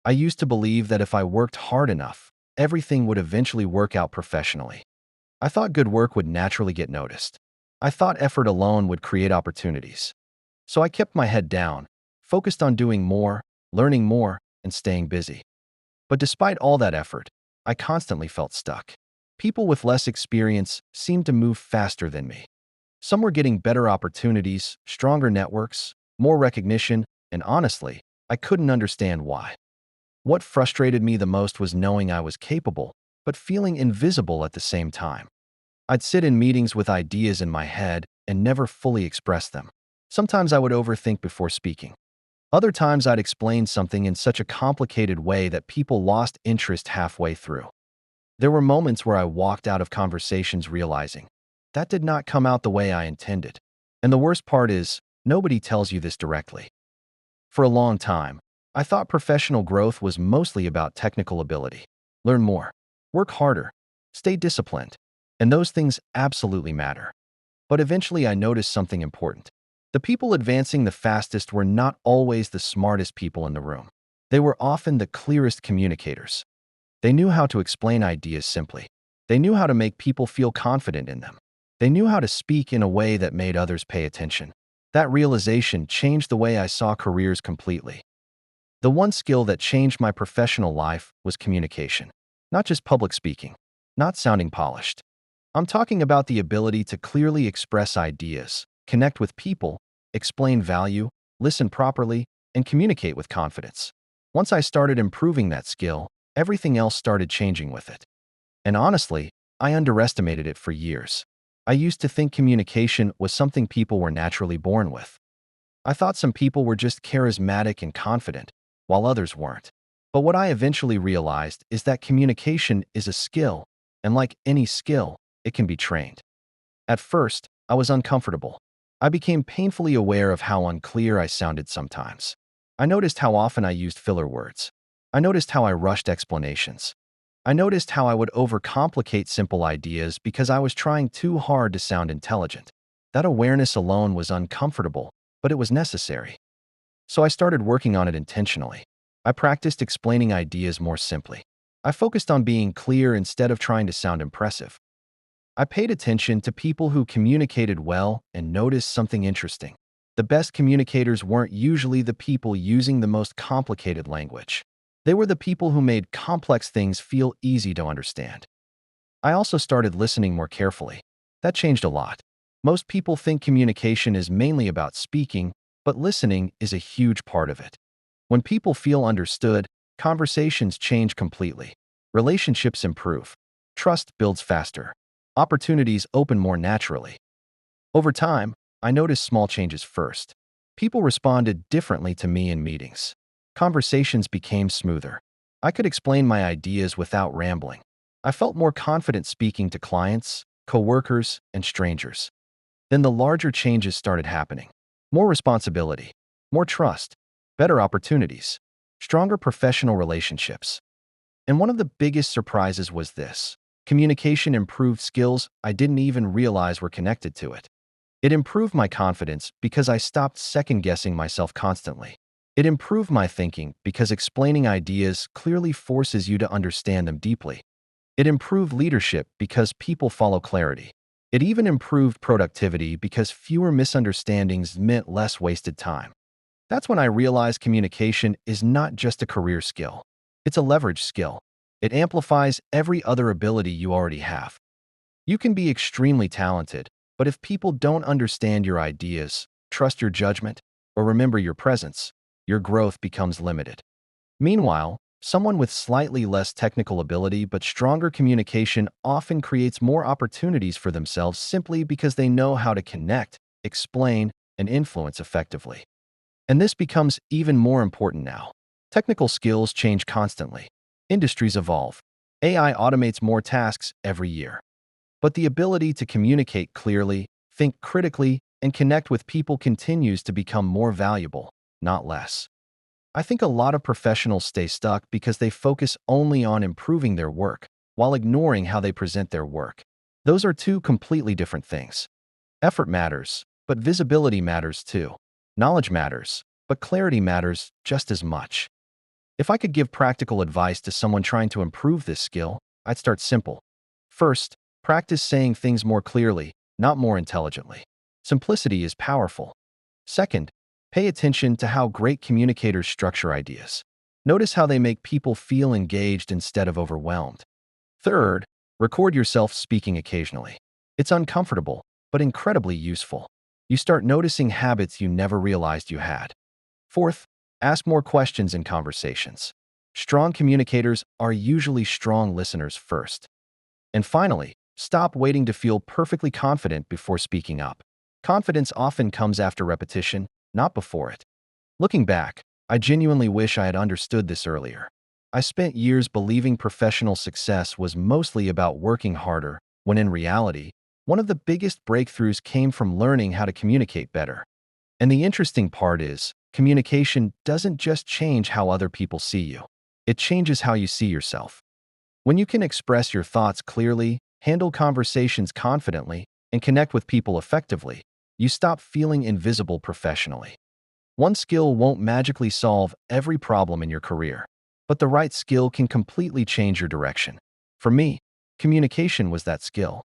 I used to believe that if I worked hard enough, everything would eventually work out professionally. I thought good work would naturally get noticed. I thought effort alone would create opportunities. So I kept my head down, focused on doing more, learning more, and staying busy. But despite all that effort, I constantly felt stuck. People with less experience seemed to move faster than me. Some were getting better opportunities, stronger networks, more recognition, and honestly, I couldn't understand why. What frustrated me the most was knowing I was capable, but feeling invisible at the same time. I'd sit in meetings with ideas in my head and never fully express them. Sometimes I would overthink before speaking. Other times I'd explain something in such a complicated way that people lost interest halfway through. There were moments where I walked out of conversations realizing that did not come out the way I intended. And the worst part is, nobody tells you this directly. For a long time, I thought professional growth was mostly about technical ability. Learn more, work harder, stay disciplined, and those things absolutely matter. But eventually I noticed something important. The people advancing the fastest were not always the smartest people in the room. They were often the clearest communicators. They knew how to explain ideas simply. They knew how to make people feel confident in them. They knew how to speak in a way that made others pay attention. That realization changed the way I saw careers completely. The one skill that changed my professional life was communication. Not just public speaking, not sounding polished. I'm talking about the ability to clearly express ideas, connect with people, explain value, listen properly, and communicate with confidence. Once I started improving that skill, everything else started changing with it. And honestly, I underestimated it for years. I used to think communication was something people were naturally born with. I thought some people were just charismatic and confident, while others weren't. But what I eventually realized is that communication is a skill, and like any skill, it can be trained. At first, I was uncomfortable. I became painfully aware of how unclear I sounded sometimes. I noticed how often I used filler words. I noticed how I rushed explanations. I noticed how I would overcomplicate simple ideas because I was trying too hard to sound intelligent. That awareness alone was uncomfortable, but it was necessary. So I started working on it intentionally. I practiced explaining ideas more simply. I focused on being clear instead of trying to sound impressive. I paid attention to people who communicated well and noticed something interesting. The best communicators weren't usually the people using the most complicated language. They were the people who made complex things feel easy to understand. I also started listening more carefully. That changed a lot. Most people think communication is mainly about speaking, but listening is a huge part of it. When people feel understood, conversations change completely. Relationships improve. Trust builds faster. Opportunities open more naturally. Over time, I noticed small changes first. People responded differently to me in meetings. Conversations became smoother. I could explain my ideas without rambling. I felt more confident speaking to clients, coworkers, and strangers. Then the larger changes started happening. More responsibility, more trust, better opportunities, stronger professional relationships. And one of the biggest surprises was this. Communication improved skills I didn't even realize were connected to it. It improved my confidence because I stopped second-guessing myself constantly. It improved my thinking because explaining ideas clearly forces you to understand them deeply. It improved leadership because people follow clarity. It even improved productivity because fewer misunderstandings meant less wasted time. That's when I realized communication is not just a career skill. It's a leverage skill. It amplifies every other ability you already have. You can be extremely talented, but if people don't understand your ideas, trust your judgment, or remember your presence, your growth becomes limited. Meanwhile, someone with slightly less technical ability but stronger communication often creates more opportunities for themselves simply because they know how to connect, explain, and influence effectively. And this becomes even more important now. Technical skills change constantly. Industries evolve. AI automates more tasks every year. But the ability to communicate clearly, think critically, and connect with people continues to become more valuable, not less. I think a lot of professionals stay stuck because they focus only on improving their work, while ignoring how they present their work. Those are two completely different things. Effort matters, but visibility matters too. Knowledge matters, but clarity matters just as much. If I could give practical advice to someone trying to improve this skill, I'd start simple. First, practice saying things more clearly, not more intelligently. Simplicity is powerful. Second, pay attention to how great communicators structure ideas. Notice how they make people feel engaged instead of overwhelmed. Third, record yourself speaking occasionally. It's uncomfortable, but incredibly useful. You start noticing habits you never realized you had. Fourth, ask more questions in conversations. Strong communicators are usually strong listeners first. And finally, stop waiting to feel perfectly confident before speaking up. Confidence often comes after repetition, not before it. Looking back, I genuinely wish I had understood this earlier. I spent years believing professional success was mostly about working harder, when in reality, one of the biggest breakthroughs came from learning how to communicate better. And the interesting part is, communication doesn't just change how other people see you. It changes how you see yourself. When you can express your thoughts clearly, handle conversations confidently, and connect with people effectively, you stop feeling invisible professionally. One skill won't magically solve every problem in your career, but the right skill can completely change your direction. For me, communication was that skill.